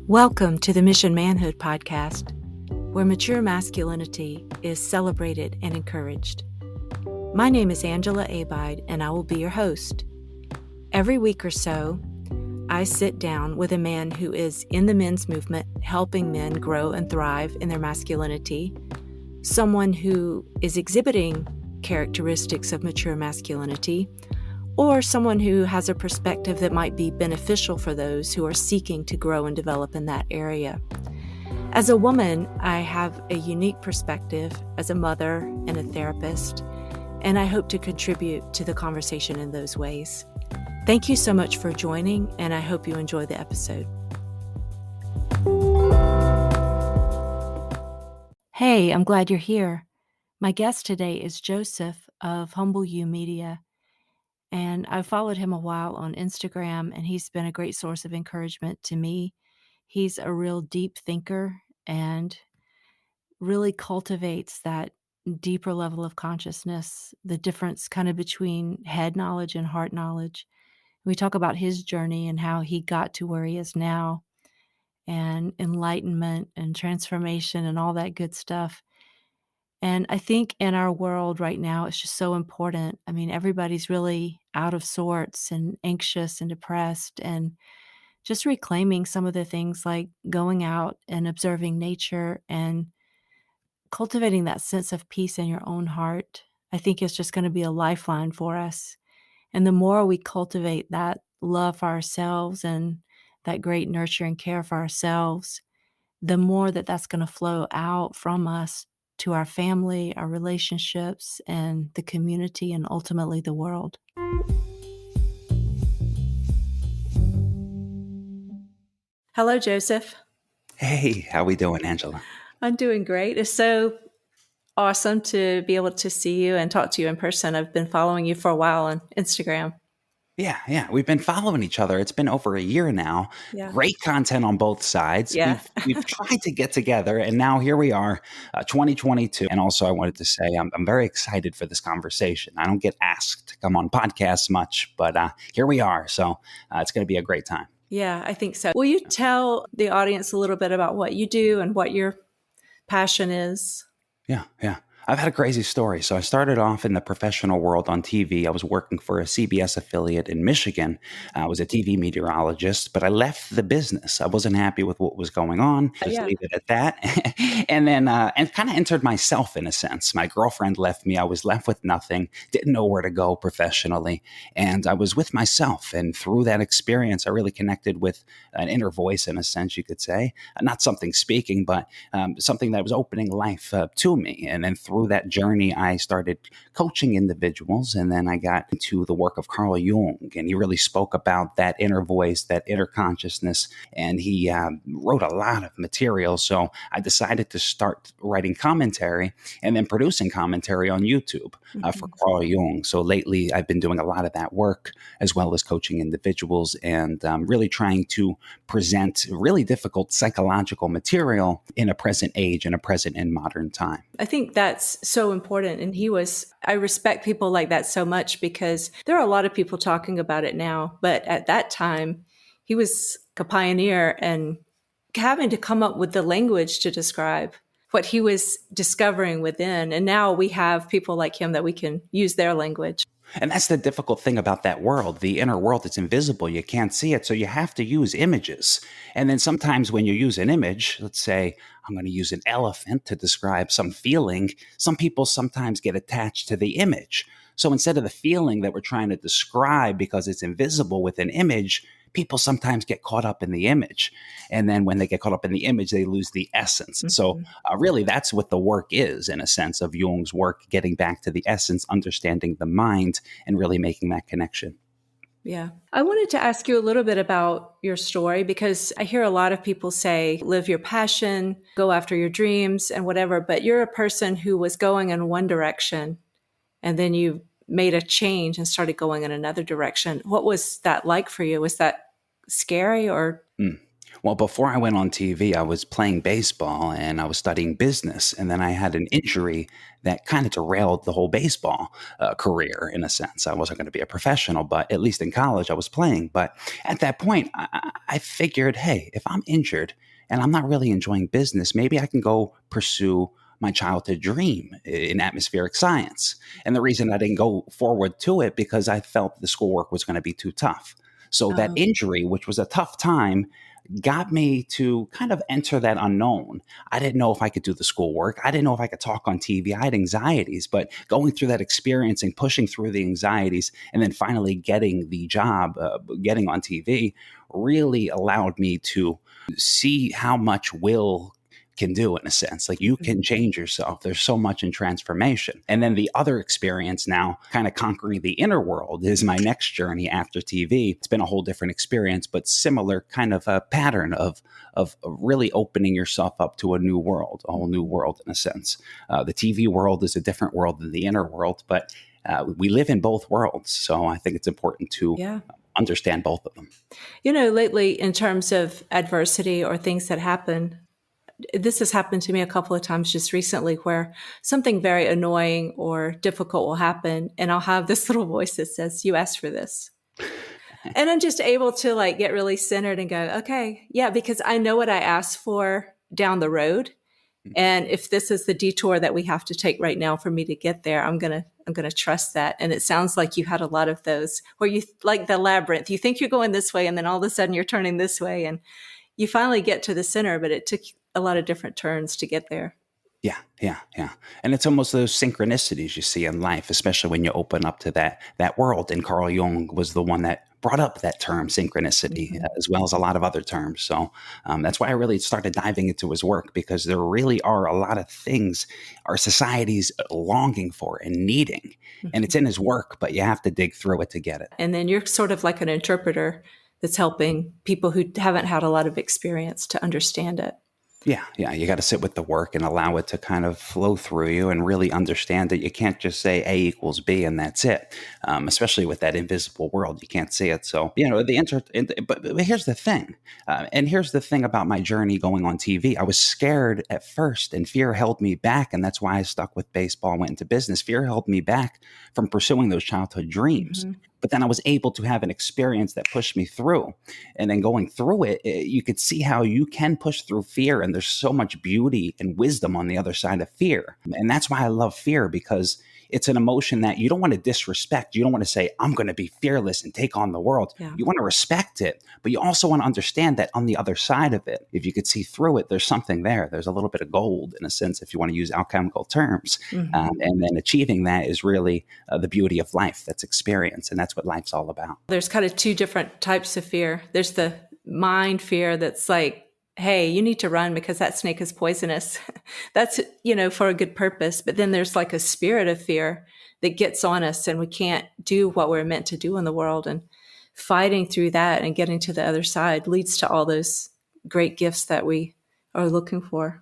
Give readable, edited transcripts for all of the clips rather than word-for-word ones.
Welcome to the Mission Manhood podcast, where mature masculinity is celebrated and encouraged. My name is Angela Abide, and I will be your host. Every week or so, I sit down with a man who is in the men's movement, helping men grow and thrive in their masculinity, someone who is exhibiting characteristics of mature masculinity, or someone who has a perspective that might be beneficial for those who are seeking to grow and develop in that area. As a woman, I have a unique perspective as a mother and a therapist, and I hope to contribute to the conversation in those ways. Thank you so much for joining, and I hope you enjoy the episode. Hey, I'm glad you're here. My guest today is Joseph of Humble You Media. And I've followed him a while on Instagram, and he's been a great source of encouragement to me. He's a real deep thinker and really cultivates that deeper level of consciousness, the difference kind of between head knowledge and heart knowledge. We talk about his journey and how he got to where he is now, and enlightenment and transformation and all that good stuff. And I think in our world right now, it's just so important. I mean, everybody's really out of sorts and anxious and depressed, and just reclaiming some of the things like going out and observing nature and cultivating that sense of peace in your own heart, I think is just going to be a lifeline for us. And the more we cultivate that love for ourselves and that great nurture and care for ourselves, the more that that's going to flow out from us to our family, our relationships, and the community, and ultimately the world. Hello, Joseph. Hey, how we doing, Angela? I'm doing great. It's so awesome to be able to see you and talk to you in person. I've been following you for a while on Instagram. Yeah. We've been following each other. It's been over a year now. Yeah. Great content on both sides. Yeah. We've tried to get together, and now here we are, 2022. And also, I wanted to say I'm very excited for this conversation. I don't get asked to come on podcasts much, but here we are. So it's going to be a great time. Yeah, I think so. Will you tell the audience a little bit about what you do and what your passion is? Yeah. I've had a crazy story. So I started off in the professional world on TV. I was working for a CBS affiliate in Michigan. I was a TV meteorologist, but I left the business. I wasn't happy with what was going on. Just leave it at that. And then and kind of entered myself in a sense. My girlfriend left me. I was left with nothing, didn't know where to go professionally. And I was with myself. And through that experience, I really connected with an inner voice, in a sense, you could say. Not something speaking, but something that was opening life to me. And then through that journey, I started coaching individuals, and then I got into the work of Carl Jung, and he really spoke about that inner voice, that inner consciousness, and he wrote a lot of material. So I decided to start writing commentary and then producing commentary on YouTube for Carl Jung. So lately, I've been doing a lot of that work, as well as coaching individuals, and really trying to present really difficult psychological material in a present age, in a present and modern time. I think that's so important. And I respect people like that so much, because there are a lot of people talking about it now. But at that time, he was a pioneer and having to come up with the language to describe what he was discovering within. And now we have people like him that we can use their language. And that's the difficult thing about that world. The inner world, it's invisible. You can't see it. So you have to use images. And then sometimes when you use an image, let's say I'm going to use an elephant to describe some feeling, some people sometimes get attached to the image. So instead of the feeling that we're trying to describe because it's invisible with an image, people sometimes get caught up in the image. And then when they get caught up in the image, they lose the essence. Mm-hmm. So really, that's what the work is, in a sense, of Jung's work, getting back to the essence, understanding the mind, and really making that connection. Yeah. I wanted to ask you a little bit about your story, because I hear a lot of people say, live your passion, go after your dreams and whatever, but you're a person who was going in one direction and then you made a change and started going in another direction. What was that like for you? Was that scary or? Well, before I went on TV, I was playing baseball and I was studying business. And then I had an injury that kind of derailed the whole baseball career in a sense. I wasn't going to be a professional, but at least in college, I was playing. But at that point, I figured, hey, if I'm injured and I'm not really enjoying business, maybe I can go pursue my childhood dream in atmospheric science. And the reason I didn't go forward to it because I felt the schoolwork was going to be too tough. So that Oh, injury, which was a tough time, got me to kind of enter that unknown. I didn't know if I could do the schoolwork. I didn't know if I could talk on TV. I had anxieties, but going through that experience and pushing through the anxieties and then finally getting the job, getting on TV, really allowed me to see how much will can do in a sense. Like you can mhm. change yourself. There's so much in transformation. And then the other experience now, kind of conquering the inner world, is my next journey after TV. It's been a whole different experience, but similar kind of a pattern of really opening yourself up to a new world, a whole new world in a sense. The TV world is a different world than the inner world, but we live in both worlds. So I think it's important to Yeah. understand both of them. Lately, in terms of adversity or things that happen, this has happened to me a couple of times just recently where something very annoying or difficult will happen. And I'll have this little voice that says, "You asked for this." And I'm just able to like get really centered and go, okay, yeah, because I know what I asked for down the road. And if this is the detour that we have to take right now for me to get there, I'm gonna trust that. And it sounds like you had a lot of those where you like the labyrinth. You think you're going this way, and then all of a sudden you're turning this way, and you finally get to the center. But it took a lot of different turns to get there. Yeah, yeah, yeah. And it's almost those synchronicities you see in life, especially when you open up to that world. And Carl Jung was the one that brought up that term synchronicity, Mhm. as well as a lot of other terms. So that's why I really started diving into his work because there really are a lot of things our society's longing for and needing, and Mhm. it's in his work, but you have to dig through it to get it. And then you're sort of like an interpreter that's helping people who haven't had a lot of experience to understand it. Yeah, yeah. You got to sit with the work and allow it to kind of flow through you and really understand that you can't just say A equals B and that's it. Especially with that invisible world, you can't see it. So but here's the thing, and here's the thing about my journey going on TV. I was scared at first, and fear held me back, and that's why I stuck with baseball and went into business. Fear held me back from pursuing those childhood dreams. Mhm. But then I was able to have an experience that pushed me through. And then going through it, you could see how you can push through fear. And there's so much beauty and wisdom on the other side of fear. And that's why I love fear because it's an emotion that you don't want to disrespect. You don't want to say, I'm going to be fearless and take on the world. Yeah. You want to respect it, but you also want to understand that on the other side of it, if you could see through it, there's something there. There's a little bit of gold in a sense, if you want to use alchemical terms. Mhm. And then achieving that is really the beauty of life. That's experience. And that's what life's all about. There's kind of two different types of fear. There's the mind fear that's like, hey, you need to run because that snake is poisonous. That's, for a good purpose. But then there's like a spirit of fear that gets on us and we can't do what we're meant to do in the world. And fighting through that and getting to the other side leads to all those great gifts that we are looking for.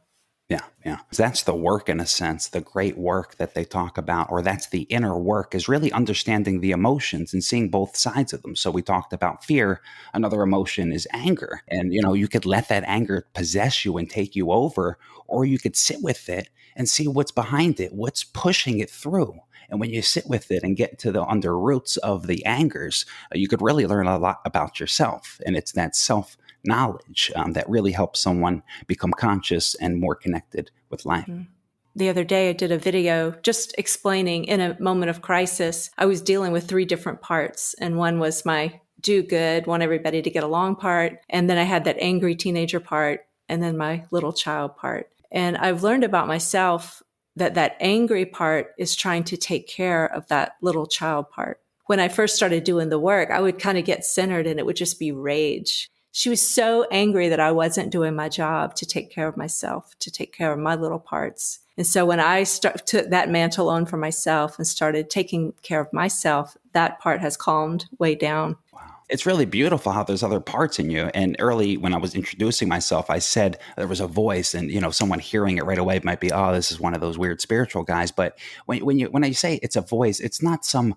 Yeah, yeah. That's the work in a sense, the great work that they talk about, or that's the inner work is really understanding the emotions and seeing both sides of them. So we talked about fear. Another emotion is anger. And, you could let that anger possess you and take you over, or you could sit with it and see what's behind it, what's pushing it through. And when you sit with it and get to the under roots of the angers, you could really learn a lot about yourself. And it's that self knowledge that really helps someone become conscious and more connected with life. Mhm. The other day, I did a video just explaining in a moment of crisis, I was dealing with three different parts. And one was my do good, want everybody to get along part. And then I had that angry teenager part, and then my little child part. And I've learned about myself that that angry part is trying to take care of that little child part. When I first started doing the work, I would kind of get centered and it would just be rage. She was so angry that I wasn't doing my job to take care of myself, to take care of my little parts. And so when I took that mantle on for myself and started taking care of myself, that part has calmed way down. Wow. It's really beautiful how there's other parts in you. And early when I was introducing myself, I said there was a voice, and someone hearing it right away might be, oh, this is one of those weird spiritual guys. But when I say it's a voice, it's not some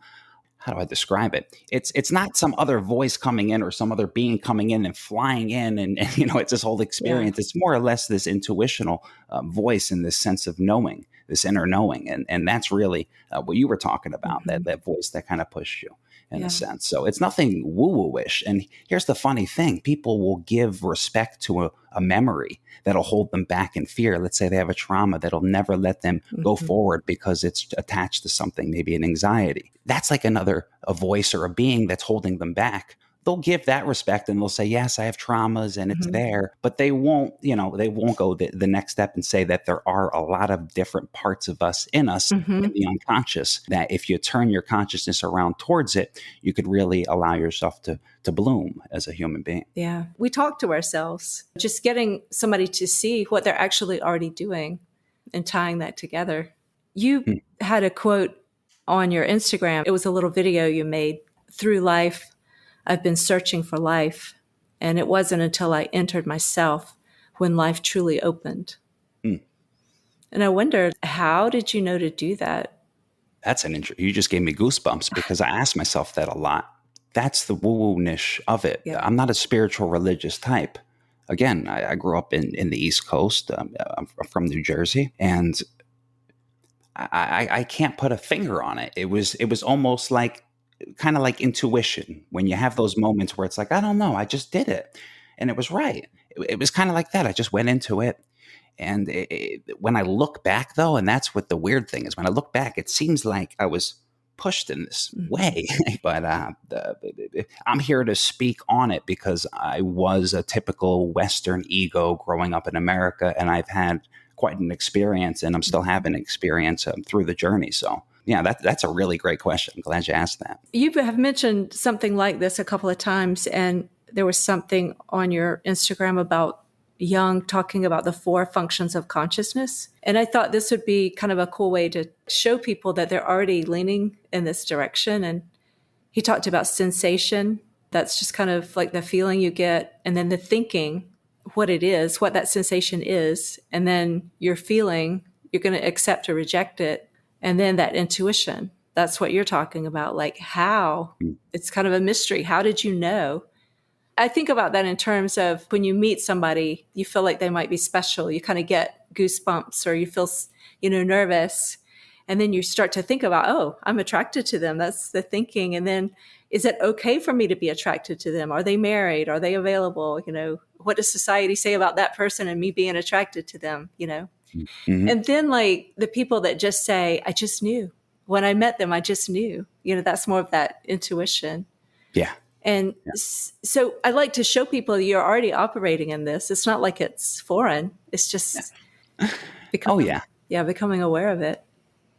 how do I describe it? It's not some other voice coming in or some other being coming in and flying in, and it's this whole Yeah. experience. It's more or less this intuitional voice and this sense of knowing, this inner knowing, and that's really what you were talking about. That Mhm. that voice that kind of pushed you in a Yeah. sense. So it's nothing woo woo ish. And here's the funny thing: people will give respect to a memory that'll hold them back in fear. Let's say they have a trauma that'll never let them go Mhm. forward because it's attached to something, maybe an anxiety. That's like a voice or a being that's holding them back. They'll give that respect and they'll say, yes, I have traumas and it's Mhm. there, but they won't go the next step and say that there are a lot of different parts of us in Mhm. the unconscious, that if you turn your consciousness around towards it, you could really allow yourself to bloom as a human being. Yeah. We talk to ourselves. Just getting somebody to see what they're actually already doing and tying that together. You Hmm. had a quote on your Instagram. It was a little video you made. Through life, I've been searching for life. And it wasn't until I entered myself when life truly opened. Hmm. And I wondered, how did you know to do that? That's you just gave me goosebumps because I ask myself that a lot. That's the woo woo niche of it. Yeah. I'm not a spiritual religious type. Again, I grew up in the East Coast. I'm from New Jersey, and I can't put a finger on it. It was almost like kind of like intuition when you have those moments where it's like, I don't know, I just did it, and it was right. It was kind of like that. I just went into it, and when I look back, though, and that's what the weird thing is, when I look back, it seems like I was pushed in this Mhm. way. But I'm here to speak on it because I was a typical Western ego growing up in America, and I've had quite an experience, and I'm still Mhm. having an experience through the journey. So, yeah, that's a really great question. I'm glad you asked that. You have mentioned something like this a couple of times, and there was something on your Instagram about Jung talking about the four functions of consciousness. And I thought this would be kind of a cool way to show people that they're already leaning in this direction. And he talked about sensation. That's just kind of like the feeling you get, and then the thinking, what it is, what that sensation is, and then your feeling, you're going to accept or reject it, and then that intuition. That's what you're talking about. Like, how? Mm. It's kind of a mystery. How did you know? I think about that in terms of when you meet somebody, you feel like they might be special. You kind of get goosebumps or you feel, nervous. And then you start to think about, oh, I'm attracted to them. That's the thinking. And then is it okay for me to be attracted to them? Are they married? Are they available? What does society say about that person and me being attracted to them? Mhm. And then like the people that just say, I just knew. When I met them, I just knew. That's more of that intuition. Yeah. And Yeah. so I like to show people you're already operating in this. It's not like it's foreign. It's just Oh, becoming, yeah. yeah, becoming aware of it.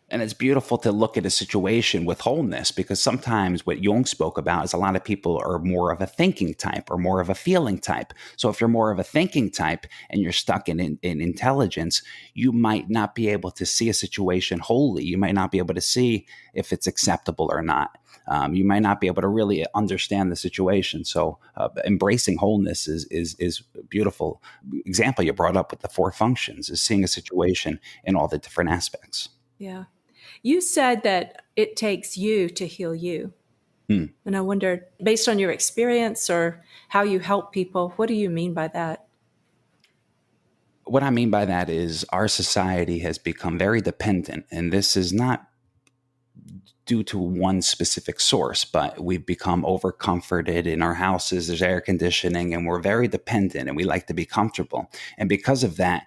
And it's beautiful to look at a situation with wholeness, because sometimes what Jung spoke about is a lot of people are more of a thinking type or more of a feeling type. So if you're more of a thinking type and you're stuck in intelligence, you might not be able to see a situation wholly. You might not be able to see if it's acceptable or not. You might not be able to really understand the situation. So embracing wholeness is a beautiful example you brought up with the four functions, is seeing a situation in all the different aspects. Yeah. You said that it takes you to heal you. Hmm. And I wondered, based on your experience or how you help people, what do you mean by that? What I mean by that is our society has become very dependent, and this is not due to one specific source, but we've become over comforted in our houses. There's air conditioning, and we're very dependent, and we like to be comfortable. And because of that,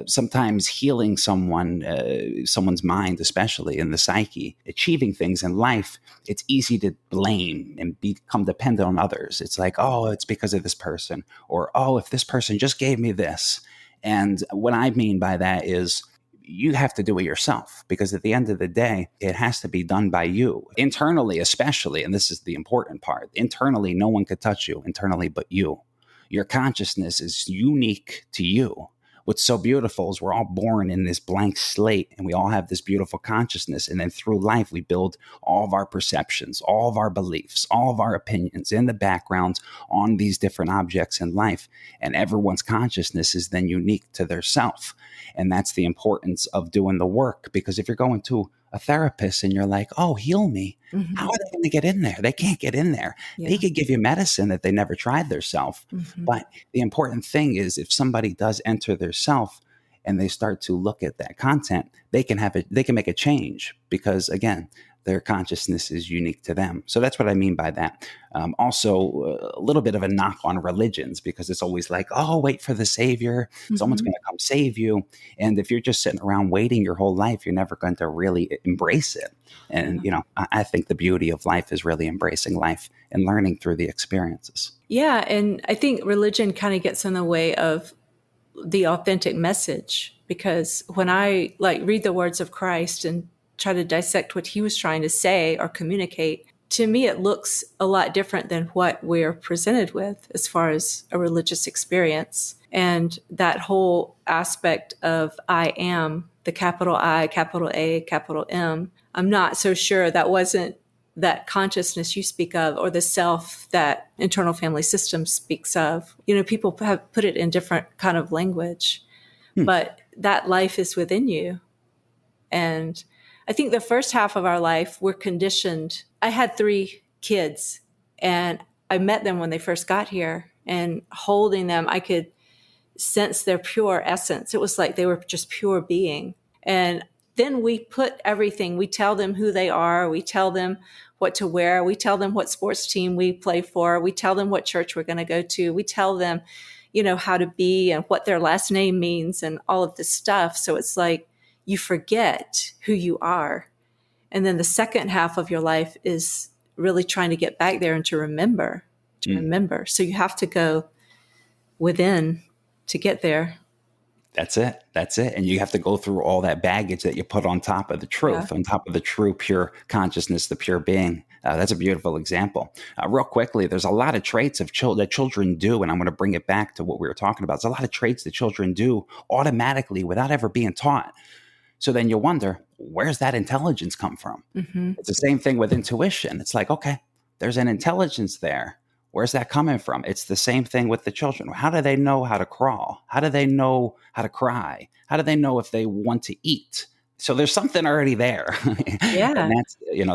sometimes healing someone's mind, especially in the psyche, achieving things in life, it's easy to blame and become dependent on others. It's like, oh, it's because of this person, or oh, if this person just gave me this. And what I mean by that is, you have to do it yourself, because at the end of the day, it has to be done by you internally, especially. And this is the important part. Internally, no one could touch you internally but you. Your consciousness is unique to you. What's so beautiful is we're all born in this blank slate, and we all have this beautiful consciousness. And then through life, we build all of our perceptions, all of our beliefs, all of our opinions in the background on these different objects in life. And everyone's consciousness is then unique to their self. And that's the importance of doing the work, because if you're going to a therapist and you're like, oh, heal me. How Mhm. are they going to get in there? They can't get in there. They Yeah. could give you medicine that they never tried themselves. Mhm. But the important thing is if somebody does enter their self and they start to look at that content, they can make a change because again, their consciousness is unique to them. So that's what I mean by that. Also, a little bit of a knock on religions because it's always like, oh, wait for the savior. Someone's Mhm. going to come save you. And if you're just sitting around waiting your whole life, you're never going to really embrace it. And, Yeah. I think the beauty of life is really embracing life and learning through the experiences. Yeah, and I think religion kind of gets in the way of the authentic message because when I like read the words of Christ and try to dissect what he was trying to say or communicate, to me it looks a lot different than what we're presented with as far as a religious experience. And that whole aspect of I am, the capital I, capital A, capital M, I'm not so sure that wasn't that consciousness you speak of or the self that internal family system speaks of. People have put it in different kind of language, Hmm. but that life is within you. And I think the first half of our life, we're conditioned. I had 3 kids and I met them when they first got here, and holding them, I could sense their pure essence. It was like they were just pure being. And then we put everything, we tell them who they are, we tell them what to wear, we tell them what sports team we play for, we tell them what church we're going to go to, we tell them, how to be and what their last name means and all of this stuff. So it's like you forget who you are. And then the second half of your life is really trying to get back there and to remember, to Mm. remember. So you have to go within to get there. That's it. That's it. And you have to go through all that baggage that you put on top of the Yeah. truth, on top of the true, pure consciousness, the pure being. That's a beautiful example. Real quickly, there's a lot of traits of that children do, and I'm going to bring it back to what we were talking about. There's a lot of traits that children do automatically without ever being taught. So then you wonder, where's that intelligence come from? Mm-hmm. It's the same thing with intuition. It's like, okay, there's an intelligence there. Where's that coming from? It's the same thing with the children. How do they know how to crawl? How do they know how to cry? How do they know if they want to eat? So there's something already there. And Yeah.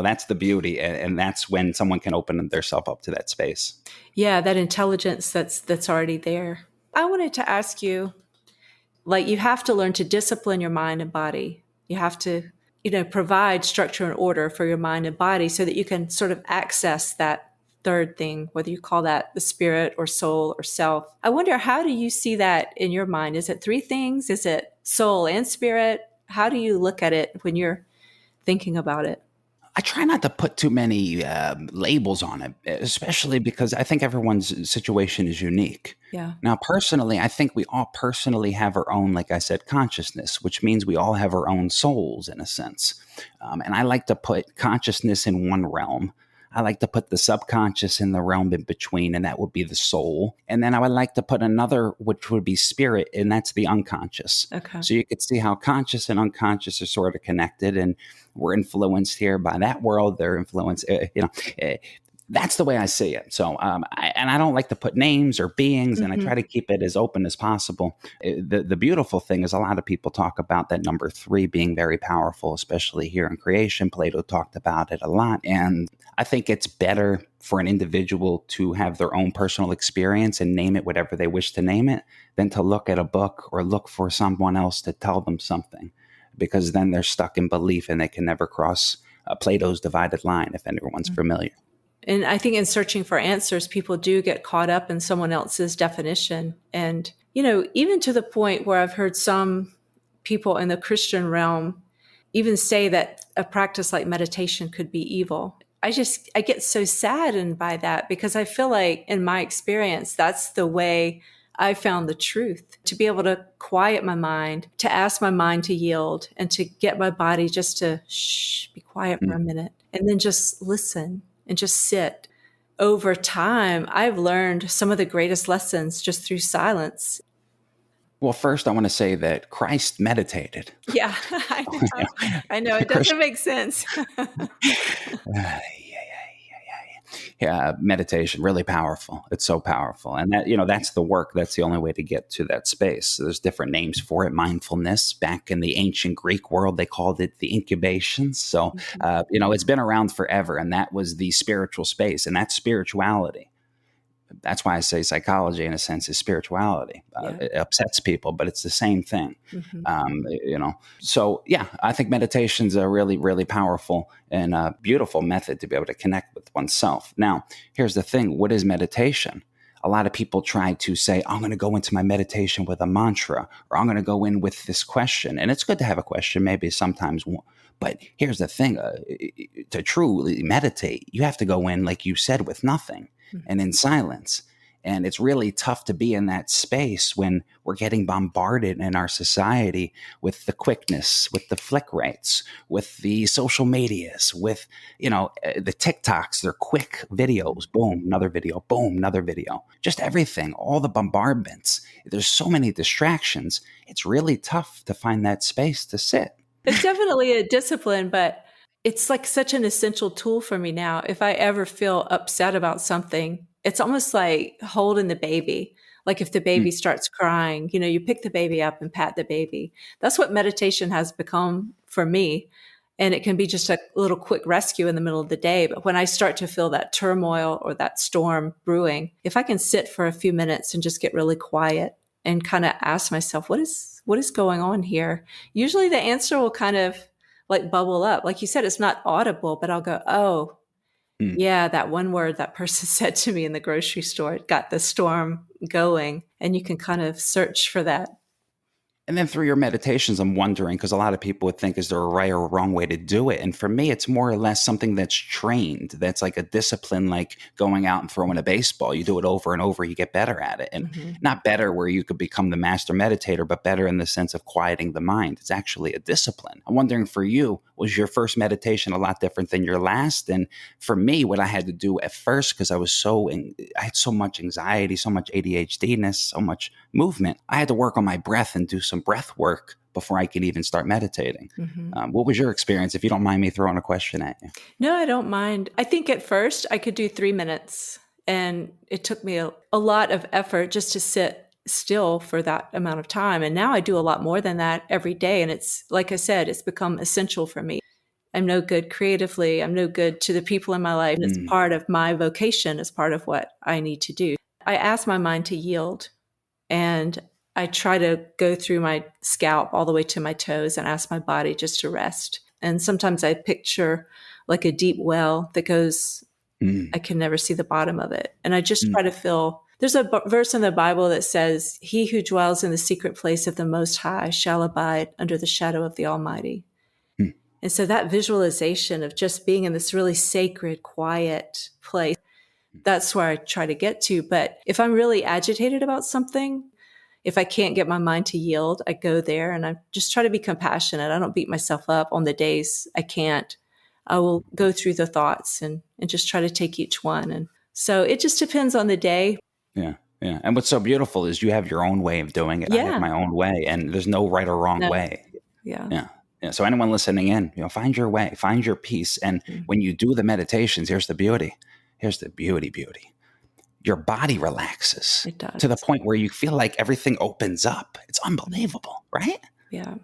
that's the beauty. And that's when someone can open themselves up to that space. Yeah, that intelligence that's already there. I wanted to ask you, like, you have to learn to discipline your mind and body. You have to, provide structure and order for your mind and body so that you can sort of access that third thing, whether you call that the spirit or soul or self. I wonder, how do you see that in your mind? Is it 3 things? Is it soul and spirit? How do you look at it when you're thinking about it? I try not to put too many labels on it, especially because I think everyone's situation is unique. Yeah. Now, personally, I think we all personally have our own, like I said, consciousness, which means we all have our own souls in a sense. And I like to put consciousness in one realm. I like to put the subconscious in the realm in between, and that would be the soul. And then I would like to put another, which would be spirit, and that's the unconscious. Okay. So you could see how conscious and unconscious are sort of connected, and we're influenced here by that world. They're influenced, that's the way I see it. So, I don't like to put names or beings, and I Mm-hmm. try to keep it as open as possible. The beautiful thing is a lot of people talk about that number 3 being very powerful, especially here in creation. Plato talked about it a lot. And I think it's better for an individual to have their own personal experience and name it whatever they wish to name it than to look at a book or look for someone else to tell them something, because then they're stuck in belief and they can never cross Plato's divided line, if anyone's familiar. And I think in searching for answers, people do get caught up in someone else's definition. And, even to the point where I've heard some people in the Christian realm even say that a practice like meditation could be evil. I get so saddened by that because I feel like in my experience, that's the way I found the truth, to be able to quiet my mind, to ask my mind to yield, and to get my body just to be quiet for a Mm. minute and then just listen and just sit. Over time, I've learned some of the greatest lessons just through silence. Well, first, I want to say that Christ meditated. Yeah, I You know. I know. know, It doesn't make sense. Yeah, yeah, yeah, yeah. meditation, really powerful. It's so powerful. And that, that's the work. That's the only way to get to that space. So there's different names for it. Mindfulness, back in the ancient Greek world, they called it the incubation. So, Mhm. it's been around forever. And that was the spiritual space, and that's spirituality. That's why I say psychology, in a sense, is spirituality. Yeah. It upsets people, but it's the same thing. Mhm. So yeah, I think meditation's a really, really powerful and beautiful method to be able to connect with oneself. Now, here's the thing: what is meditation? A lot of people try to say, I'm going to go into my meditation with a mantra, or I'm going to go in with this question. And it's good to have a question, maybe sometimes. But here's the thing: to truly meditate, you have to go in, like you said, with nothing Mhm. and in silence. And it's really tough to be in that space when we're getting bombarded in our society with the quickness, with the flick rates, with the social medias, with, the TikToks, they're quick videos, boom, another video, boom, another video, just everything, all the bombardments. There's so many distractions. It's really tough to find that space to sit. It's definitely a discipline, but it's like such an essential tool for me now. If I ever feel upset about something, it's almost like holding the baby. Like if the Mm, baby starts crying, you pick the baby up and pat the baby. That's what meditation has become for me. And it can be just a little quick rescue in the middle of the day. But when I start to feel that turmoil or that storm brewing, if I can sit for a few minutes and just get really quiet and kind of ask myself, what is going on here? Usually the answer will kind of like bubble up. Like you said, it's not audible, but I'll go, oh, mm. yeah, that one word that person said to me in the grocery store, it got the storm going. And you can kind of search for that. And then through your meditations, I'm wondering, because a lot of people would think, is there a right or a wrong way to do it? And for me, it's more or less something that's trained. That's like a discipline, like going out and throwing a baseball. You do it over and over, you get better at it. And Hmm. not better where you could become the master meditator, but better in the sense of quieting the mind. It's actually a discipline. I'm wondering for you, was your first meditation a lot different than your last? And for me, what I had to do at first, because I had so much anxiety, so much ADHDness, so much movement, I had to work on my breath and do some breath work before I could even start meditating. Hmm. What was your experience, if you don't mind me throwing a question at you? No, I don't mind. I think at first I could do 3 minutes, and it took me a lot of effort just to sit still for that amount of time. And now I do a lot more than that every day. And it's like I said, it's become essential for me. I'm no good creatively. I'm no good to the people in my life. It's Mm, part of my vocation, it's part of what I need to do. I ask my mind to yield, and I try to go through my scalp all the way to my toes and ask my body just to rest. And sometimes I picture like a deep well that goes, mm, I can never see the bottom of it. And I just mm, try to feel. There's a verse in the Bible that says, "He who dwells in the secret place of the Most High shall abide under the shadow of the Almighty." mm, And so that visualization of just being in this really sacred, quiet place, that's where I try to get to. But if I'm really agitated about something, if I can't get my mind to yield, I go there and I just try to be compassionate. I don't beat myself up on the days I can't. I will go through the thoughts and just try to take each one. And so it just depends on the day. yeah, yeah. And what's so beautiful is you have your own way of doing it. I have Yeah. my own way, and there's no right or wrong No. way. Yeah. Yeah. Yeah. So anyone listening in, find your way, find your peace. And Mhm. when you do the meditations, here's the beauty. Here's the beauty. Your body relaxes It to the does. point where you feel like everything opens up. It's Mhm. unbelievable, right? Yeah.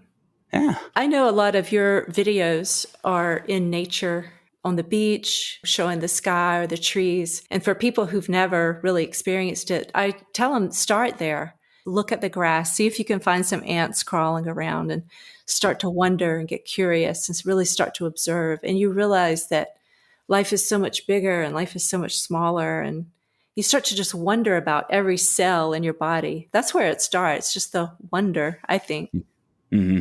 Yeah. I know a lot of your videos are in nature, on the beach, showing the sky or the trees. And for people who've never really experienced it, I tell them start there. Look at the grass, see if you can find some ants crawling around, and start to wonder and get curious and really start to observe. And you realize that life is so much bigger and life is so much smaller. And you start to just wonder about every cell in your body. That's where it starts, just the wonder, I think. Hmm.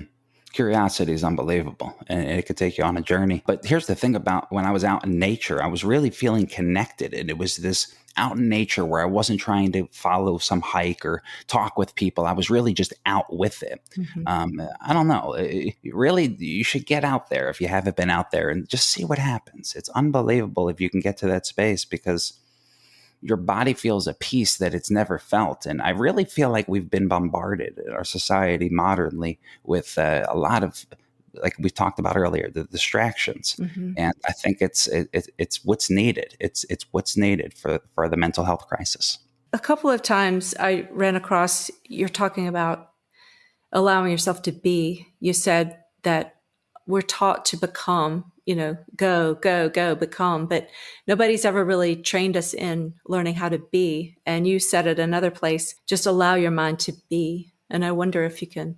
Curiosity is unbelievable, and it could take you on a journey. But here's the thing: about when I was out in nature, I was really feeling connected. And it was this out in nature where I wasn't trying to follow some hike or talk with people. I was really just out with it. Mhm. I don't know. Really, you should get out there if you haven't been out there and just see what happens. It's unbelievable if you can get to that space, because your body feels a peace that it's never felt. And I really feel like we've been bombarded in our society modernly with a lot of like we talked about earlier, the distractions. Mhm. And I think it's what's needed. It's what's needed for the mental health crisis. A couple of times I ran across you're talking about allowing yourself to be. You said that we're taught to become, go, go, go, become, but nobody's ever really trained us in learning how to be. And you said at another place, just allow your mind to be. And I wonder if you can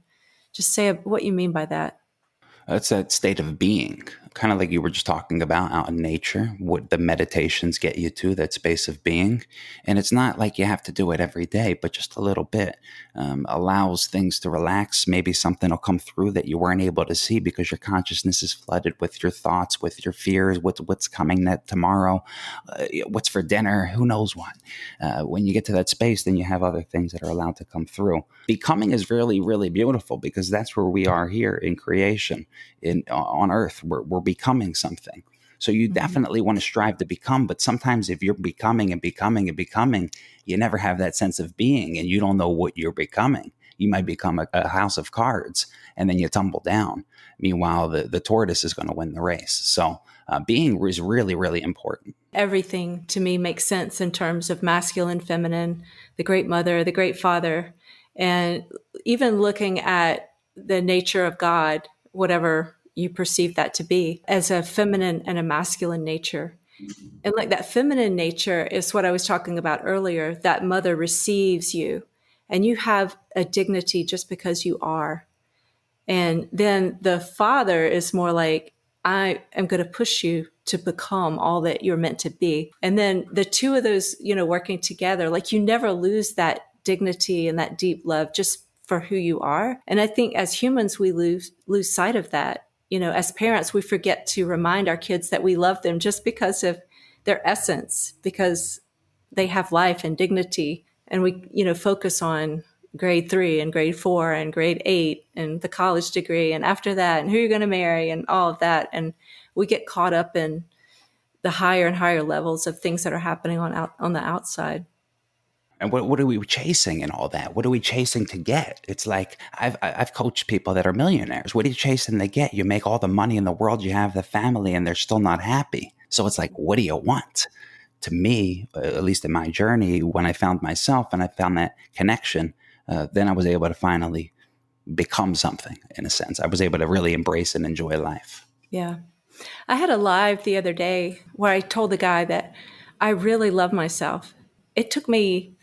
just say what you mean by that. It's that state of being, kind of like you were just talking about out in nature, what the meditations get you to, that space of being. And it's not like you have to do it every day, but just a little bit allows things to relax. Maybe something will come through that you weren't able to see because your consciousness is flooded with your thoughts, with your fears, what's coming that tomorrow, what's for dinner, who knows what. When you get to that space, then you have other things that are allowed to come through. Becoming is really, really beautiful because that's where we are here in creation on earth. We're becoming something. So you Mhm. definitely want to strive to become, but sometimes if you're becoming and becoming and becoming, you never have that sense of being and you don't know what you're becoming. You might become a house of cards and then you tumble down. Meanwhile, the tortoise is going to win the race. So being is really, really important. Everything to me makes sense in terms of masculine, feminine, the great mother, the great father. And even looking at the nature of God, whatever you perceive that to be, as a feminine and a masculine nature. And like that feminine nature is what I was talking about earlier. That mother receives you and you have a dignity just because you are. And then the father is more like, I am going to push you to become all that you're meant to be. And then the two of those, working together, like you never lose that dignity and that deep love just for who you are. And I think as humans, we lose sight of that. As parents, we forget to remind our kids that we love them just because of their essence, because they have life and dignity. And we, focus on grade 3 and grade 4 and grade 8 and the college degree. And after that, and who you're going to marry and all of that. And we get caught up in the higher and higher levels of things that are happening on the outside. And what are we chasing and all that? What are we chasing to get? It's like I've coached people that are millionaires. What are you chasing to get? You make all the money in the world, you have the family, and they're still not happy. So it's like, what do you want? To me, at least in my journey, when I found myself and I found that connection, then I was able to finally become something in a sense. I was able to really embrace and enjoy life. Yeah. I had a live the other day where I told the guy that I really love myself. It took me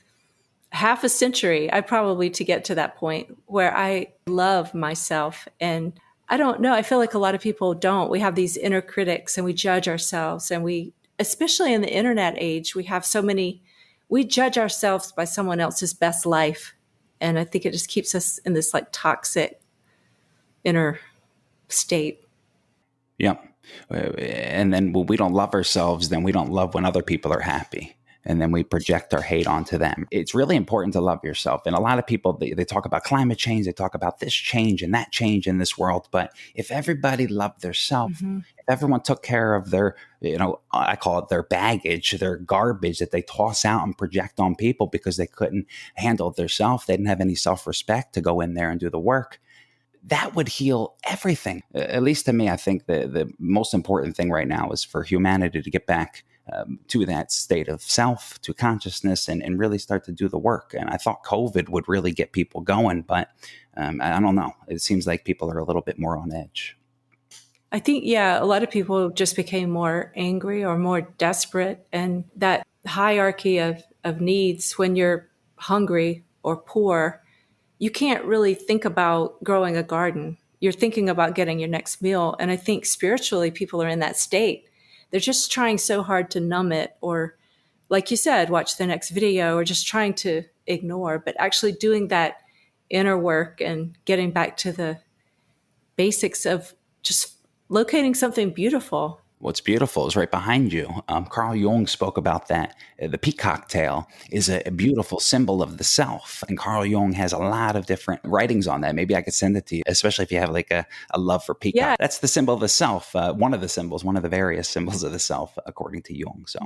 half a century, I probably to get to that point where I love myself. And I don't know, I feel like a lot of people don't. We have these inner critics and we judge ourselves. And we, especially in the internet age, we have so many, we judge ourselves by someone else's best life. And I think it just keeps us in this like toxic inner state. Yep. And then when we don't love ourselves, then we don't love when other people are happy. And then we project our hate onto them. It's really important to love yourself. And a lot of people, they talk about climate change, they talk about this change and that change in this world. But if everybody loved their self, Mm-hmm. if everyone took care of their, I call it their baggage, their garbage that they toss out and project on people because they couldn't handle their self, they didn't have any self-respect to go in there and do the work, that would heal everything. At least to me, I think the most important thing right now is for humanity to get back to that state of self, to consciousness, and really start to do the work. And I thought COVID would really get people going, but I don't know. It seems like people are a little bit more on edge. I think, yeah, a lot of people just became more angry or more desperate. And that hierarchy of needs, when you're hungry or poor, you can't really think about growing a garden. You're thinking about getting your next meal. And I think spiritually, people are in that state. They're just trying so hard to numb it, or, like you said, watch the next video, or just trying to ignore, but actually doing that inner work and getting back to the basics of just locating something beautiful. What's beautiful is right behind you. Carl Jung spoke about that. The peacock tail is a beautiful symbol of the self. And Carl Jung has a lot of different writings on that. Maybe I could send it to you, especially if you have like a love for peacock. Yeah. That's the symbol of the self. One of the symbols, one of the various symbols of the self, according to Jung. So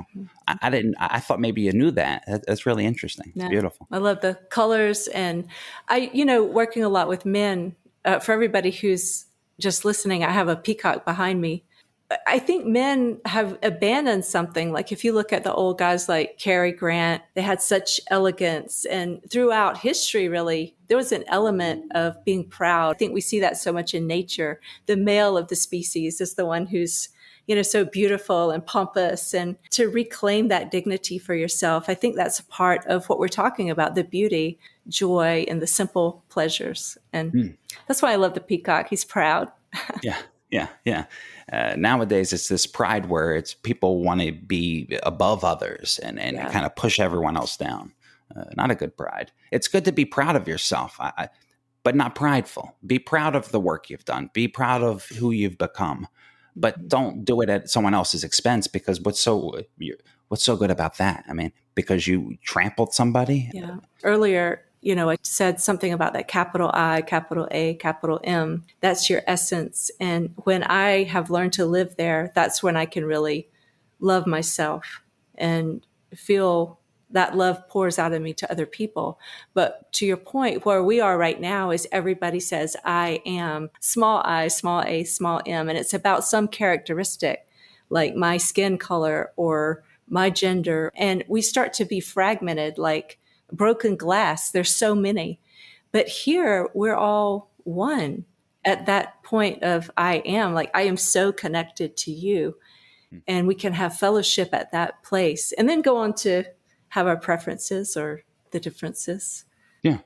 I thought maybe you knew that. That's really interesting. It's No, beautiful. I love the colors. And I, working a lot with men, for everybody who's just listening, I have a peacock behind me. I think men have abandoned something. Like if you look at the old guys like Cary Grant, they had such elegance. And throughout history, really, there was an element of being proud. I think we see that so much in nature. The male of the species is the one who's, so beautiful and pompous. And to reclaim that dignity for yourself, I think that's a part of what we're talking about, the beauty, joy, and the simple pleasures. And Mm. that's why I love the peacock. He's proud. Yeah, yeah, yeah. Nowadays, it's this pride where it's people want to be above others and Yeah. kind of push everyone else down. Not a good pride. It's good to be proud of yourself, but not prideful. Be proud of the work you've done. Be proud of who you've become, but don't do it at someone else's expense. Because what's so good about that? I mean, because you trampled somebody. Yeah. Earlier, I said something about that capital I, capital A, capital M. That's your essence. And when I have learned to live there, that's when I can really love myself and feel that love pours out of me to other people. But to your point, where we are right now is everybody says, I am small I, small a, small m. And it's about some characteristic like my skin color or my gender. And we start to be fragmented like broken glass. There's so many. But here we're all one at that point of I am. Like I am so connected to you. And we can have fellowship at that place and then go on to have our preferences or the differences. Yeah.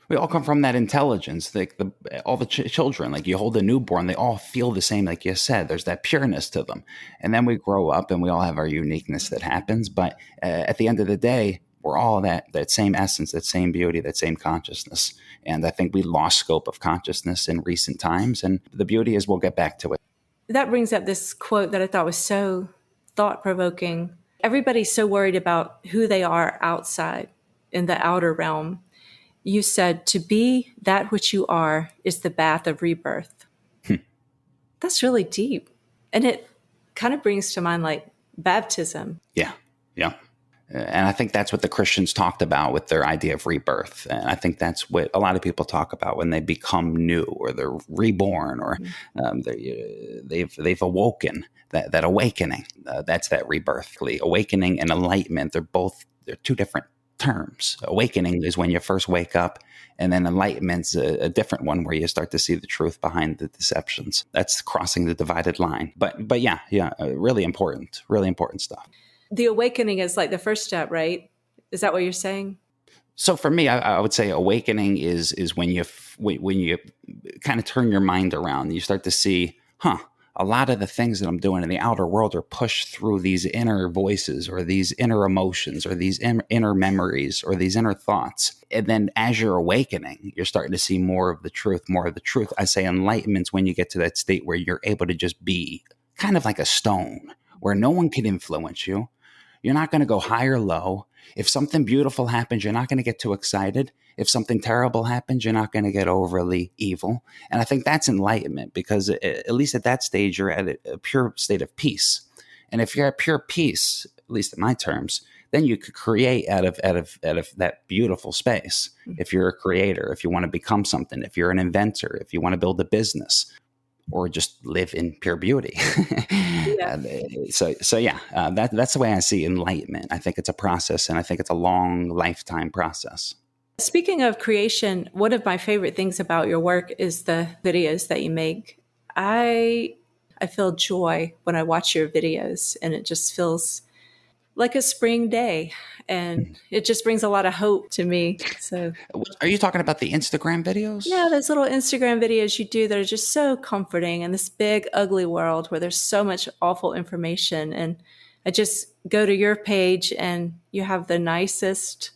We all come from that intelligence. Like all the children, like you hold a newborn, they all feel the same. Like you said, there's that pureness to them. And then we grow up and we all have our uniqueness that happens. But at the end of the day, we're all that same essence, that same beauty, that same consciousness. And I think we lost scope of consciousness in recent times. And the beauty is we'll get back to it. That brings up this quote that I thought was so thought provoking. Everybody's so worried about who they are outside in the outer realm. You said, to be that which you are is the bath of rebirth. That's really deep. And it kind of brings to mind like baptism. Yeah. Yeah. And I think that's what the Christians talked about with their idea of rebirth. And I think that's what a lot of people talk about when they become new or they're reborn or they've awoken, that awakening. That's that rebirth. Awakening and enlightenment, they're two different terms. Awakening is when you first wake up, and then enlightenment's a different one where you start to see the truth behind the deceptions. That's crossing the divided line. But yeah, really important stuff. The awakening is like the first step, right? Is that what you're saying? So for me, I would say awakening is when you kind of turn your mind around. You start to see, a lot of the things that I'm doing in the outer world are pushed through these inner voices or these inner emotions or these inner memories or these inner thoughts. And then as you're awakening, you're starting to see more of the truth. I say enlightenment's when you get to that state where you're able to just be kind of like a stone where no one can influence you. You're not going to go high or low. If something beautiful happens, you're not going to get too excited. If something terrible happens, you're not going to get overly evil. And I think that's enlightenment because at least at that stage, you're at a pure state of peace. And if you're at pure peace, at least in my terms, then you could create out of that beautiful space. If you're a creator, if you want to become something, if you're an inventor, if you want to build a business, or just live in pure beauty. Yeah. That's the way I see enlightenment. I think it's a process, and I think it's a long lifetime process. Speaking of creation, one of my favorite things about your work is the videos that you make. I feel joy when I watch your videos, and it just feels like a spring day, and it just brings a lot of hope to me. So, are you talking about the Instagram videos? yeah, those little Instagram videos you do that are just so comforting in this big, ugly world where there's so much awful information. And I just go to your page, and you have the nicest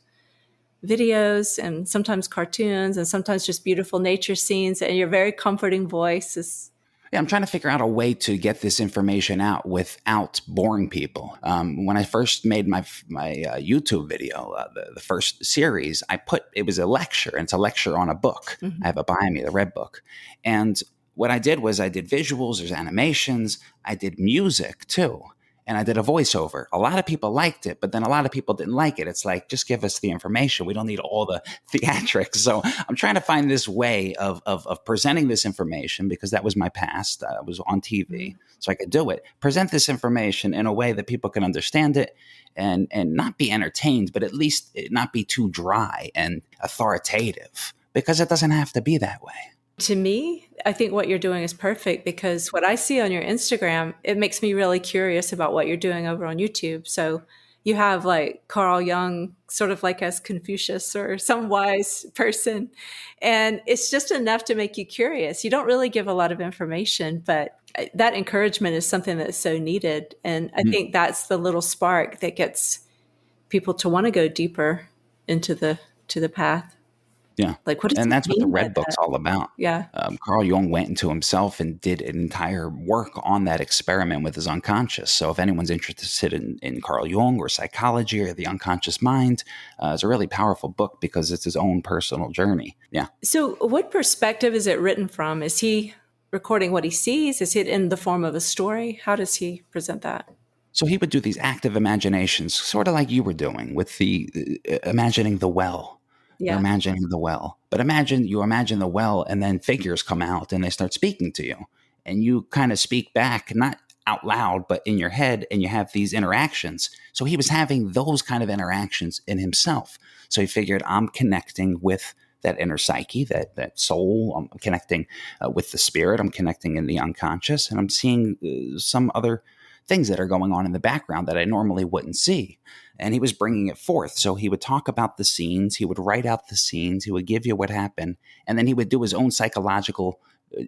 videos and sometimes cartoons and sometimes just beautiful nature scenes, and your very comforting voice is. Yeah, I'm trying to figure out a way to get this information out without boring people. When I first made my YouTube video, the first series, it was a lecture, and it's a lecture on a book. Mm-hmm. I have it behind me, the red book. And what I did was I did visuals, there's animations, I did music too. and I did a voiceover. A lot of people liked it, but then a lot of people didn't like it. It's like, just give us the information. We don't need all the theatrics. So I'm trying to find this way of presenting this information, because that was my past. I was on TV, Mhm. so I could do it. Present this information in a way that people can understand it, and not be entertained, but at least it not be too dry and authoritative, because it doesn't have to be that way. To me, I think what you're doing is perfect because what I see on your Instagram, it makes me really curious about what you're doing over on YouTube. So you have like Carl Jung, sort of like as Confucius or some wise person. And it's just enough to make you curious. You don't really give a lot of information, but that encouragement is something that's so needed. And I Mhm. think that's the little spark that gets people to want to go deeper into the path. Yeah. Like, what does And he that's what the mean by Red Book's that? all about. Yeah. Carl Jung went into himself and did an entire work on that experiment with his unconscious. So if anyone's interested in Carl Jung or psychology or the unconscious mind, it's a really powerful book because it's his own personal journey. Yeah. So, what perspective is it written from? Is he recording what he sees? Is it in the form of a story? How does he present that? So he would do these active imaginations, sort of like you were doing with the imagining the well. You're Yeah. imagining the well. But imagine the well, and then figures come out and they start speaking to you. And you kind of speak back, not out loud, but in your head, and you have these interactions. So he was having those kind of interactions in himself. So he figured, I'm connecting with that inner psyche, that soul. I'm connecting with the spirit. I'm connecting in the unconscious, and I'm seeing some other things that are going on in the background that I normally wouldn't see. And he was bringing it forth. So he would talk about the scenes, he would write out the scenes, he would give you what happened, and then he would do his own psychological,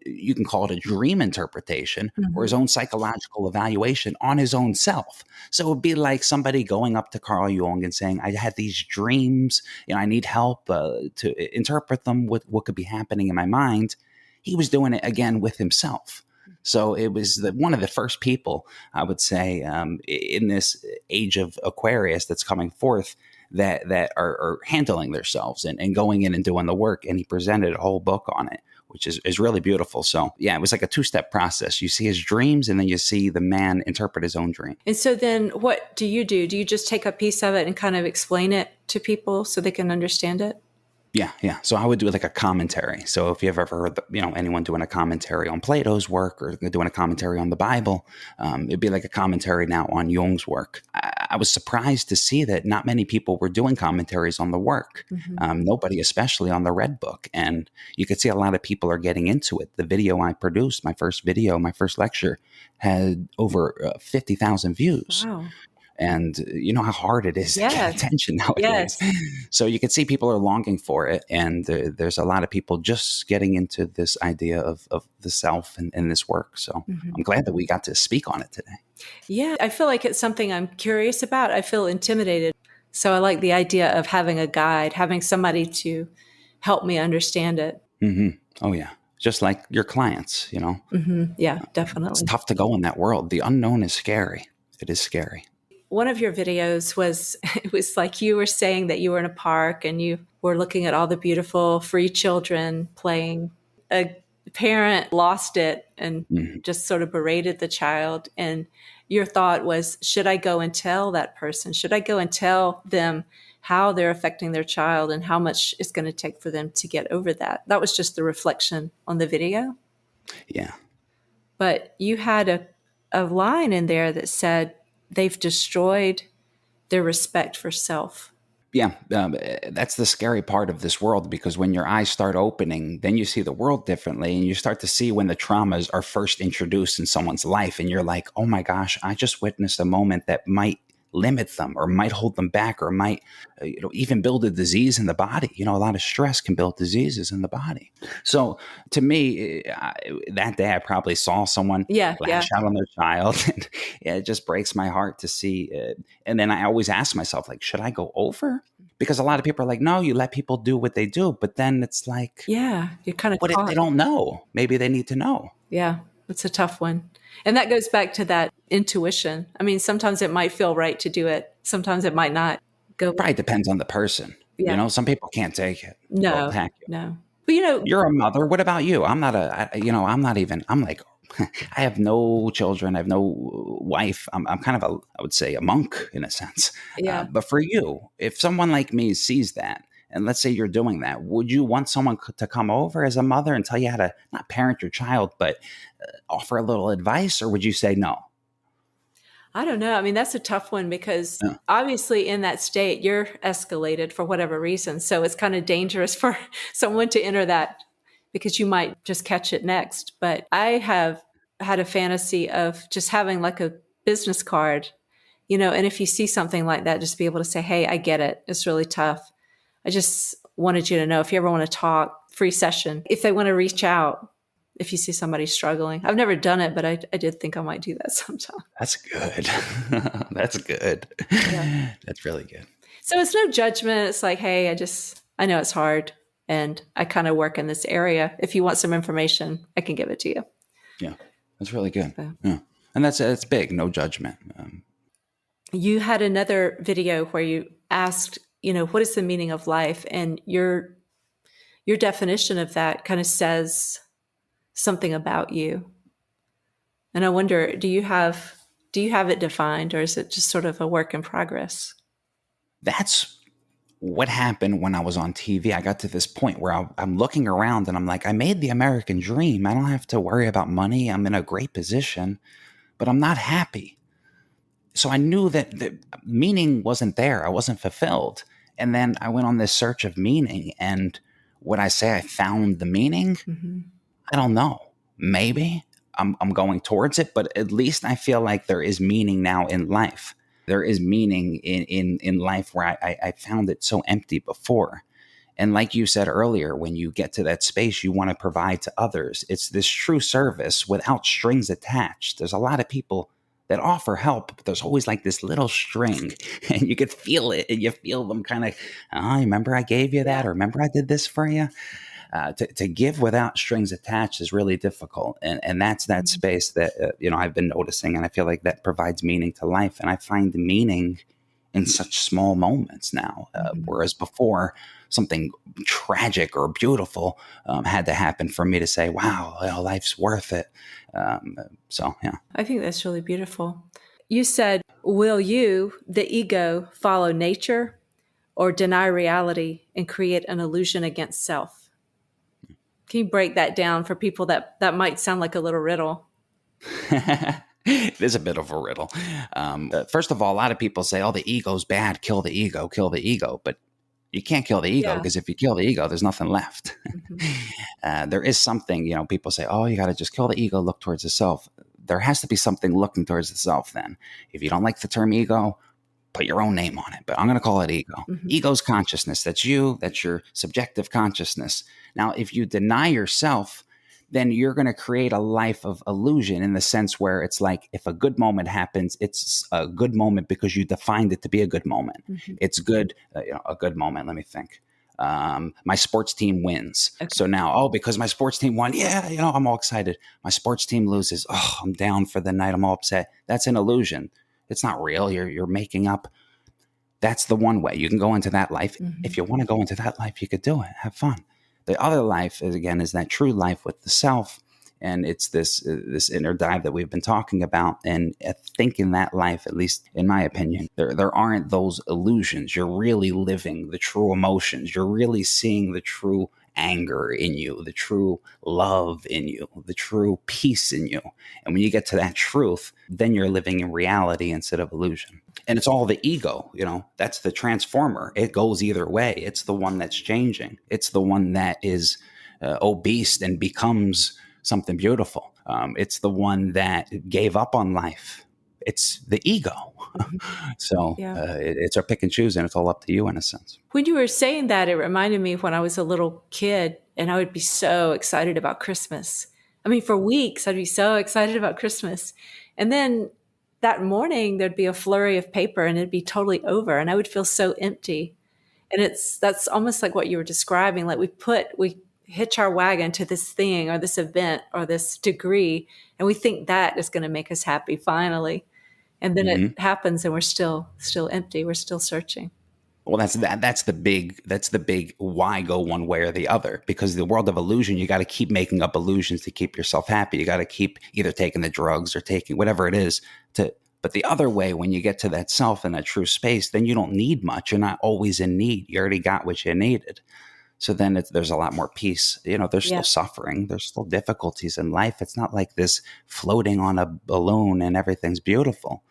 you can call it a dream interpretation, or his Mhm. own psychological evaluation on his own self. So it would be like somebody going up to Carl Jung and saying, I had these dreams, I need help to interpret them, what could be happening in my mind. He was doing it again with himself. So it was one of the first people, I would say, in this age of Aquarius that's coming forth, that are handling themselves and going in and doing the work. And he presented a whole book on it, which is really beautiful. So yeah, it was like a two-step process. You see his dreams, and then you see the man interpret his own dream. And so then what do you do? Do you just take a piece of it and kind of explain it to people so they can understand it? Yeah, yeah. So I would do like a commentary. So if you've ever heard, anyone doing a commentary on Plato's work or doing a commentary on the Bible, it'd be like a commentary now on Jung's work. I was surprised to see that not many people were doing commentaries on the work. Mhm. Nobody, especially on the Red Book. And you could see a lot of people are getting into it. The video I produced, my first video, my first lecture, had over 50,000 views. Wow. And you know how hard it is to get Yes. attention nowadays. Yes. So you can see people are longing for it. And there's a lot of people just getting into this idea of the self and this work. So Mhm. I'm glad that we got to speak on it today. Yeah, I feel like it's something I'm curious about. I feel intimidated. So I like the idea of having a guide, having somebody to help me understand it. Hmm. Oh, yeah. Just like your clients. Yeah, It's definitely. tough to go in that world. The unknown is scary. It is scary. One of your videos was it was like you were saying that you were in a park and you were looking at all the beautiful free children playing. A parent lost it and Mhm. just sort of berated the child, and your thought was, should I go and tell that person? Should I go and tell them how they're affecting their child and how much it's going to take for them to get over that? That was just the reflection on the video. Yeah. But you had a line in there that said they've destroyed their respect for self. Yeah, that's the scary part of this world, because when your eyes start opening, then you see the world differently, and you start to see when the traumas are first introduced in someone's life, and you're like, oh my gosh, I just witnessed a moment that might limit them or might hold them back or might even build a disease in the body. A lot of stress can build diseases in the body. So to me, that day I probably saw someone Yeah, yeah, lash out on their child, and it just breaks my heart to see it. And then I always ask myself, like, should I go over? Because a lot of people are like, no, you let people do what they do. But then it's like, yeah. You're kind of what if they caught. don't know? Maybe they need to know. Yeah, it's a tough one. And that goes back to that intuition. I mean, sometimes it might feel right to do it. Sometimes it might not go. Probably depends on the person. Yeah, Some people can't take it. They'll no, attack you. no. But You're a mother. What about you? I'm not a, I'm not even, I'm like I have no children. I have no wife. I'm kind of I would say, a monk in a sense. Yeah. But for you, if someone like me sees that, and let's say you're doing that, would you want someone to come over as a mother and tell you how to not parent your child, but offer a little advice, or would you say no? I don't know. I mean, that's a tough one because Yeah. obviously in that state, you're escalated for whatever reason. So it's kind of dangerous for someone to enter that because you might just catch it next. But I have had a fantasy of just having like a business card, and if you see something like that, just be able to say, hey, I get it. It's really tough. I just wanted you to know if you ever want to talk, free session, if they want to reach out, if you see somebody struggling. I've never done it, but I did think I might do that sometime. That's good. That's good. Yeah. That's really good. So it's no judgment. It's like, hey, I know it's hard and I kind of work in this area. If you want some information, I can give it to you. Yeah, that's really good. So Yeah, and that's big. No judgment. you had another video where you asked, what is the meaning of life? And your definition of that kind of says something about you. And I wonder, do you have it defined, or is it just sort of a work in progress? That's what happened when I was on TV. I got to this point where I'm looking around and I'm like, I made the American dream. I don't have to worry about money. I'm in a great position, but I'm not happy. So I knew that the meaning wasn't there. I wasn't fulfilled. And then I went on this search of meaning. And would I say I found the meaning? Mm-hmm. I don't know. Maybe I'm going towards it, but at least I feel like there is meaning now in life. There is meaning in life where I found it so empty before. And like you said earlier, when you get to that space, you want to provide to others. It's this true service without strings attached. There's a lot of people that offer help, but there's always like this little string, and you could feel it, and you feel them kind of, oh, remember I gave you that, Yeah. or remember I did this for you. To give without strings attached is really difficult, and that's that Mhm. space that I've been noticing, and I feel like that provides meaning to life, and I find the meaning in such small moments now, Mhm. whereas before something tragic or beautiful had to happen for me to say, "Wow, life's worth it." So yeah. I think that's really beautiful. You said, will you, the ego, follow nature or deny reality and create an illusion against self? Can you break that down for people that might sound like a little riddle? It is a bit of a riddle. First of all, a lot of people say, "Oh, the ego's bad. Kill the ego." But you can't kill the ego, Yeah. because if you kill the ego, there's nothing left. Mhm. There is something, people say, "Oh, you got to just kill the ego, look towards the self." There has to be something looking towards the self. Then, if you don't like the term ego, put your own name on it, but I'm going to call it ego. Mhm. Ego's consciousness. That's you. That's your subjective consciousness. Now, if you deny yourself, then you're going to create a life of illusion, in the sense where it's like, if a good moment happens, it's a good moment because you defined it to be a good moment. Mhm. It's good, a good moment. Let me think. My sports team wins. Okay. So now, oh, because my sports team won, yeah, I'm all excited. My sports team loses. Oh, I'm down for the night. I'm all upset. That's an illusion. It's not real. You're making up. That's the one way you can go into that life. If Mhm. you want to go into that life, you could do it. Have fun. The other life is, again, is that true life with the self, and it's this inner dive that we've been talking about. And I think in that life, at least in my opinion, there aren't those illusions. You're really living the true emotions. You're really seeing the true anger in you, the true love in you, the true peace in you. And when you get to that truth, then you're living in reality instead of illusion. And it's all the ego, that's the transformer. It goes either way. It's the one that's changing. It's the one that is obese and becomes something beautiful. It's the one that gave up on life. It's the ego. Mhm. So Yeah. it's our pick and choose, and it's all up to you in a sense. When you were saying that, it reminded me of when I was a little kid and I would be so excited about Christmas. I mean, for weeks, I'd be so excited about Christmas. And then that morning, there'd be a flurry of paper and it'd be totally over. And I would feel so empty. And that's almost like what you were describing. Like we hitch our wagon to this thing or this event or this degree, and we think that is going to make us happy finally. And then it Hmm. happens and we're still empty. We're still searching. Well, that's the big why go one way or the other, because the world of illusion, you got to keep making up illusions to keep yourself happy. You got to keep either taking the drugs or taking whatever it is to. But the other way, when you get to that self and that true space, then you don't need much. You're not always in need. You already got what you needed. So then there's a lot more peace. There's still Yeah. suffering. There's still difficulties in life. It's not like this floating on a balloon and everything's beautiful.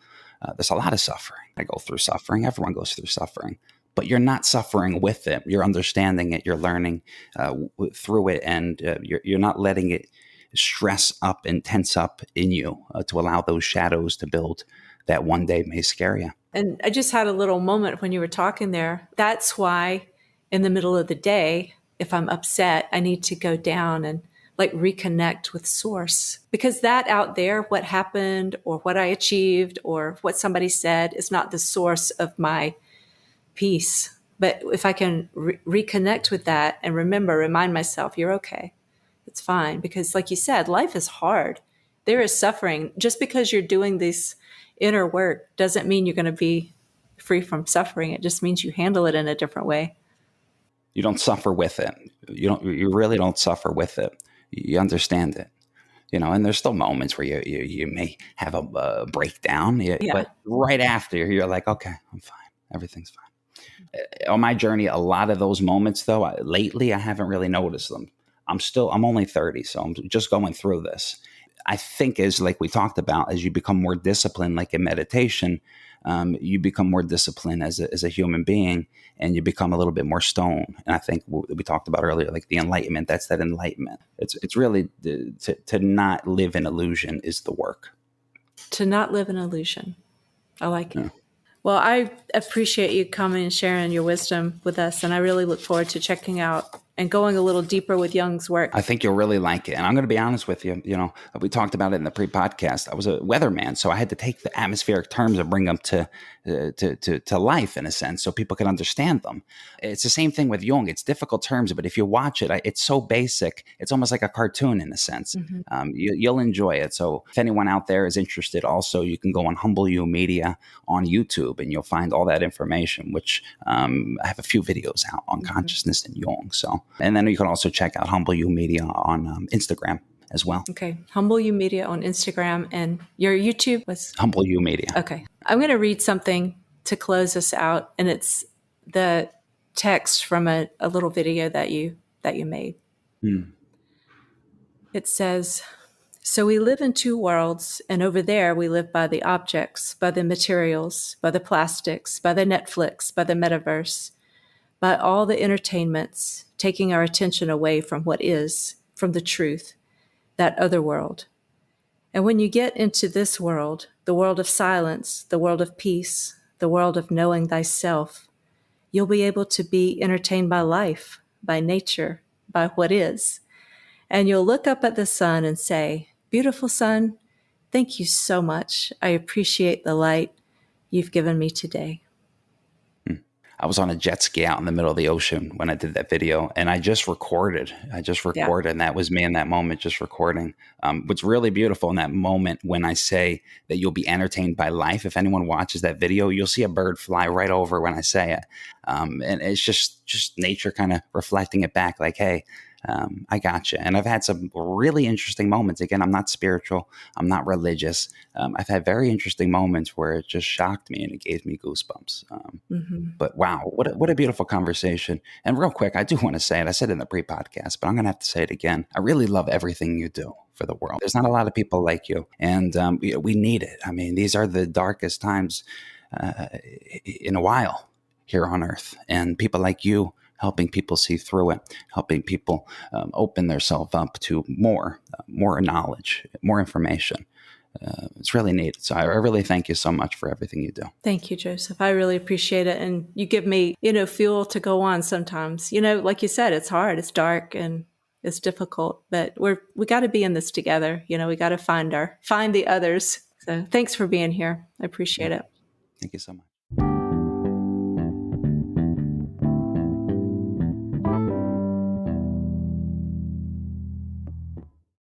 There's a lot of suffering. I go through suffering. Everyone goes through suffering. But you're not suffering with it. You're understanding it. You're learning through it. And you're not letting it stress up and tense up in you to allow those shadows to build that one day may scare you. And I just had a little moment when you were talking there. That's why in the middle of the day, if I'm upset, I need to go down and like reconnect with source, because that out there, what happened or what I achieved or what somebody said is not the source of my peace. But if I can reconnect with that and remind myself, you're okay. It's fine. Because like you said, life is hard. There is suffering. Just because you're doing this inner work doesn't mean you're going to be free from suffering. It just means you handle it in a different way. You don't suffer with it. You really don't suffer with it. You understand it. And there's still moments where you may have a breakdown, Yeah. but right after you're like, okay, I'm fine. Everything's fine. On my journey, a lot of those moments, though, lately, I haven't really noticed them. I'm only 30, so I'm just going through this. I think as like we talked about, as you become more disciplined, like in meditation, you become more disciplined as a human being, and you become a little bit more stone. And I think we talked about earlier, like the enlightenment, that's that enlightenment. It's really to not live in illusion is the work. To not live in illusion. I like it. Yeah. Well, I appreciate you coming and sharing your wisdom with us, and I really look forward to checking out and going a little deeper with Jung's work. I think you'll really like it. And I'm going to be honest with you. We talked about it in the pre-podcast. I was a weatherman, so I had to take the atmospheric terms and bring them to life in a sense, so people can understand them. It's the same thing with Jung. It's difficult terms, but if you watch it, it's so basic. It's almost like a cartoon in a sense. Mm-hmm. You'll enjoy it. So if anyone out there is interested, also you can go on Humble You Media on YouTube, and you'll find all that information. Which I have a few videos out on consciousness and Jung. So. And then you can also check out Humble You Media on Instagram as well. Okay. Humble You Media on Instagram, and your YouTube was Humble You Media. Okay. I'm going to read something to close us out, and it's the text from a little video that you made. It says, "So we live in two worlds, and over there we live by the objects, by the materials, by the plastics, by the Netflix, by the metaverse, by all the entertainments, taking our attention away from what is, from the truth, that other world. And when you get into this world, the world of silence, the world of peace, the world of knowing thyself, you'll be able to be entertained by life, by nature, by what is. And you'll look up at the sun and say, 'Beautiful sun, thank you so much. I appreciate the light you've given me today.'" I was on a jet ski out in the middle of the ocean when I did that video, and I just recorded. And that was me in that moment, just recording. What's really beautiful in that moment when I say that you'll be entertained by life, if anyone watches that video, you'll see a bird fly right over when I say it. And it's just nature kind of reflecting it back like, hey, I got you. And I've had some really interesting moments. Again, I'm not spiritual. I'm not religious. I've had very interesting moments where it just shocked me and it gave me goosebumps. But wow, what a beautiful conversation. And real quick, I do want to say it. I said it in the pre-podcast, but I'm going to have to say it again. I really love everything you do for the world. There's not a lot of people like you, and we need it. I mean, these are the darkest times in a while here on Earth, and people like you helping people see through it, helping people open themselves up to more knowledge, more information. It's really neat. So I really thank you so much for everything you do. Thank you, Joseph. I really appreciate it. And you give me, fuel to go on sometimes. Like you said, it's hard, it's dark, and it's difficult, but we got to be in this together. We got to find the others. So thanks for being here. I appreciate it. Thank you so much.